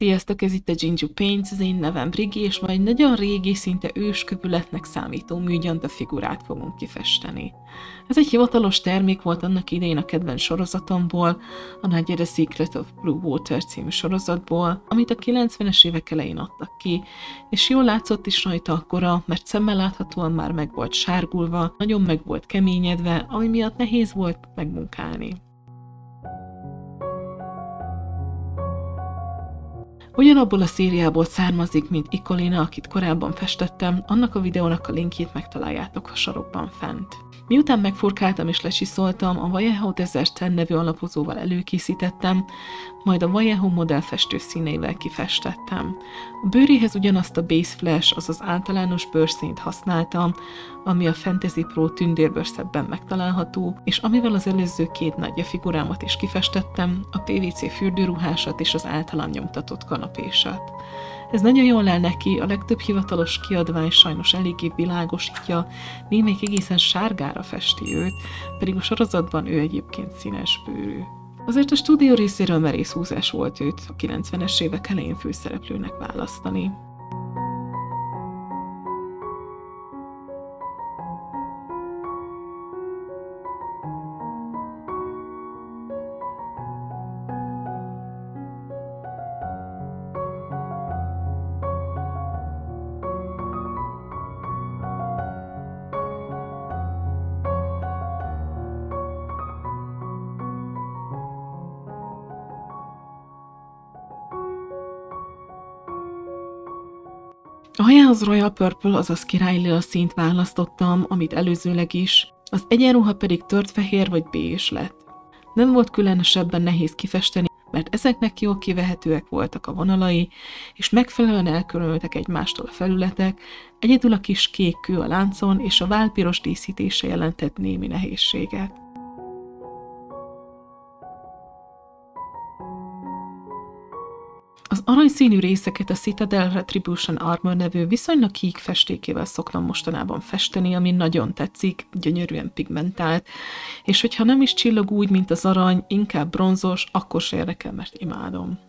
Sziasztok, ez itt a Jinju Paints, az én nevem Brigi, és ma egy nagyon régi, szinte őskövületnek számító műgyanta figurát fogunk kifesteni. Ez egy hivatalos termék volt annak idején a kedvenc sorozatomból, a Nadia The Secret of Blue Water című sorozatból, amit a 90-es évek elején adtak ki, és jól látszott is rajta akkora, mert szemmel láthatóan már meg volt sárgulva, nagyon meg volt keményedve, ami miatt nehéz volt megmunkálni. Ugyanabból a szériából származik, mint Ikolina, akit korábban festettem, annak a videónak a linkjét megtaláljátok a sarokban fent. Miután megfurkáltam és lecsiszoltam, a Vallejo Desert Tan nevű alapozóval előkészítettem, majd a Vallejo modellfestő színeivel kifestettem. A bőréhez ugyanazt a Base Flash, azaz általános bőrszínt használtam, ami a Fantasy Pro tündérbőrszebben megtalálható, és amivel az előző két nagyja figurámat is kifestettem, a PVC fürdőruhásat és az általam nyomtatott kanapésat. Ez nagyon jól áll neki, a legtöbb hivatalos kiadvány sajnos eléggé világosítja, némelyik egészen sárgára festi őt, pedig a sorozatban ő egyébként színes bőrű. Azért a stúdió részéről merész húzás volt őt a 90-es évek elején főszereplőnek választani. A hajához Royal Purple, azaz királylila színt választottam, amit előzőleg is, az egyenruha pedig tört fehér vagy bézs lett. Nem volt különösebben nehéz kifesteni, mert ezeknek jól kivehetőek voltak a vonalai, és megfelelően elkülönültek egymástól a felületek, egyedül a kis kék kő a láncon és a válpiros díszítése jelentett némi nehézséget. Az aranyszínű részeket a Citadel Retribution Armor nevű viszonylag kék festékével szoktam mostanában festeni, ami nagyon tetszik, gyönyörűen pigmentált, és hogyha nem is csillag úgy, mint az arany, inkább bronzos, akkor se érdekel, mert imádom.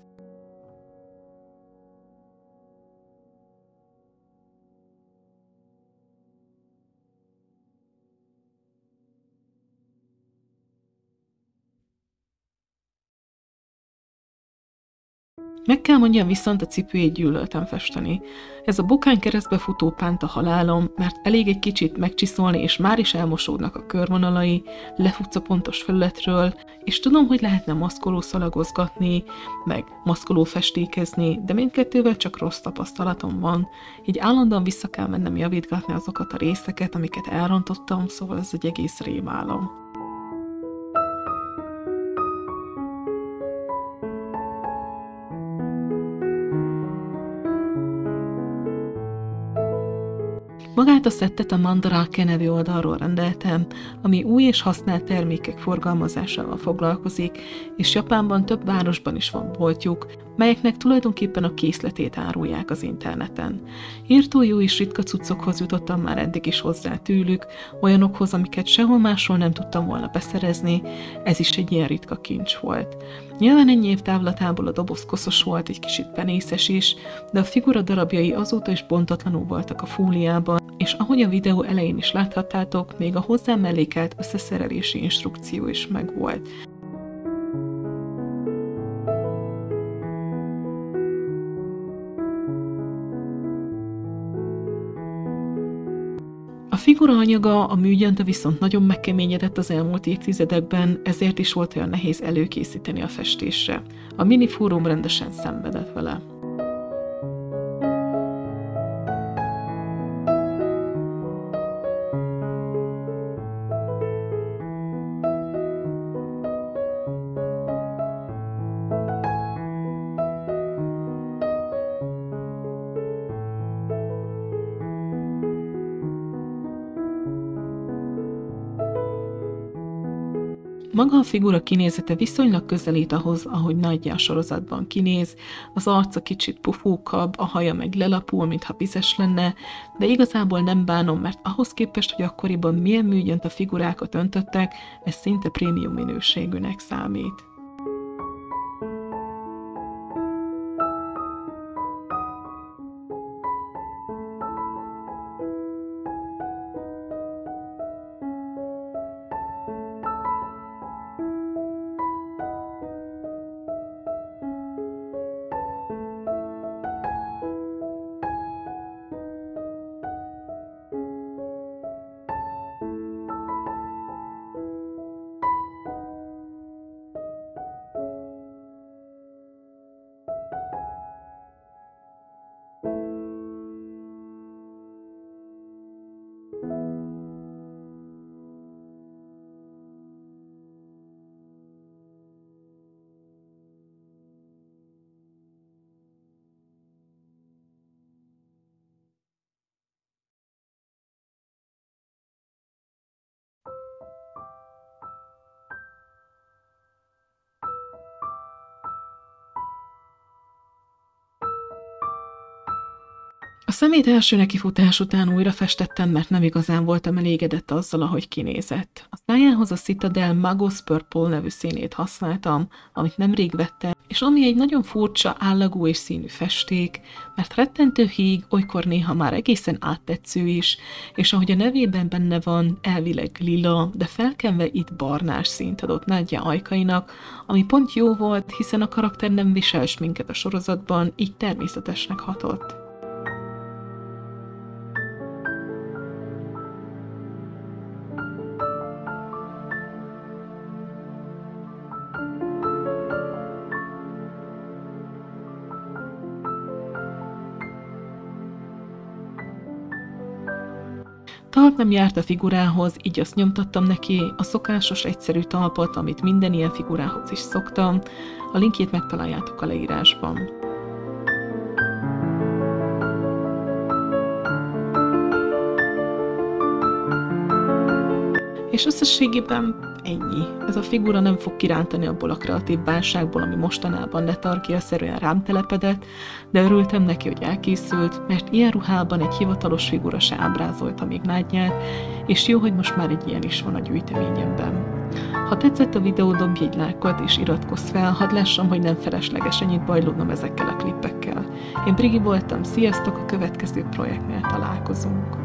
Meg kell mondjam, viszont a cipőjét gyűlöltem festeni. Ez a bokány keresztbe futó pánt a halálom, mert elég egy kicsit megcsiszolni, és már is elmosódnak a körvonalai, lefutsz a pontos felületről, és tudom, hogy lehetne maszkoló szalagozgatni, meg maszkoló festékezni, de mindkettővel csak rossz tapasztalatom van, így állandóan vissza kell mennem javítgatni azokat a részeket, amiket elrontottam, szóval ez egy egész rémálom. Magát a szettet a Mandarake nevű oldalról rendeltem, ami új és használt termékek forgalmazásával foglalkozik, és Japánban több városban is van boltjuk, melyeknek tulajdonképpen a készletét árulják az interneten. Írtó jó és ritka cuccokhoz jutottam már eddig is hozzá tőlük, olyanokhoz, amiket sehol máshol nem tudtam volna beszerezni, ez is egy ilyen ritka kincs volt. Nyilván ennyi év távlatából a doboz koszos volt, egy kicsit penészes is, de a figura darabjai azóta is bontatlanul voltak a fóliában, és ahogy a videó elején is láthattátok, még a hozzá mellékelt összeszerelési instrukció is megvolt. A figura anyaga, a műgyanta viszont nagyon megkeményedett az elmúlt évtizedekben, ezért is volt olyan nehéz előkészíteni a festésre. A mini fórum rendesen szenvedett vele. Maga a figura kinézete viszonylag közelít ahhoz, ahogy Nadia sorozatban kinéz, az arca kicsit pufókabb, a haja meg lelapul, mintha vizes lenne, de igazából nem bánom, mert ahhoz képest, hogy akkoriban milyen műgyanta figurákat öntöttek, ez szinte prémium minőségűnek számít. szemét első nekifutás után újra festettem, mert nem igazán voltam elégedett azzal, ahogy kinézett. A szájához a Citadel Magos Purple nevű színét használtam, amit nemrég vettem, és ami egy nagyon furcsa, állagú és színű festék, mert rettentő híg, olykor néha már egészen áttetsző is, és ahogy a nevében benne van, elvileg lila, de felkenve itt barnás színt adott Nadja ajkainak, ami pont jó volt, hiszen a karakter nem visel sminket a sorozatban, így természetesnek hatott. Talp nem járt a figurához, így azt nyomtattam neki, a szokásos egyszerű talpot, amit minden ilyen figurához is szoktam. A linkjét megtaláljátok a leírásban. És összességében ennyi. Ez a figura nem fog kirántani abból a kreatív válságból, ami mostanában letargia-szerűen rám telepedett, de örültem neki, hogy elkészült, mert ilyen ruhában egy hivatalos figura se ábrázolta még Nadját, és jó, hogy most már egy ilyen is van a gyűjteményemben. Ha tetszett a videó, dobj egy lájkot és iratkozz fel, hadd lássam, hogy nem felesleges ennyit bajlódnom ezekkel a klippekkel. Én Brigi voltam, sziasztok, a következő projektnél találkozunk.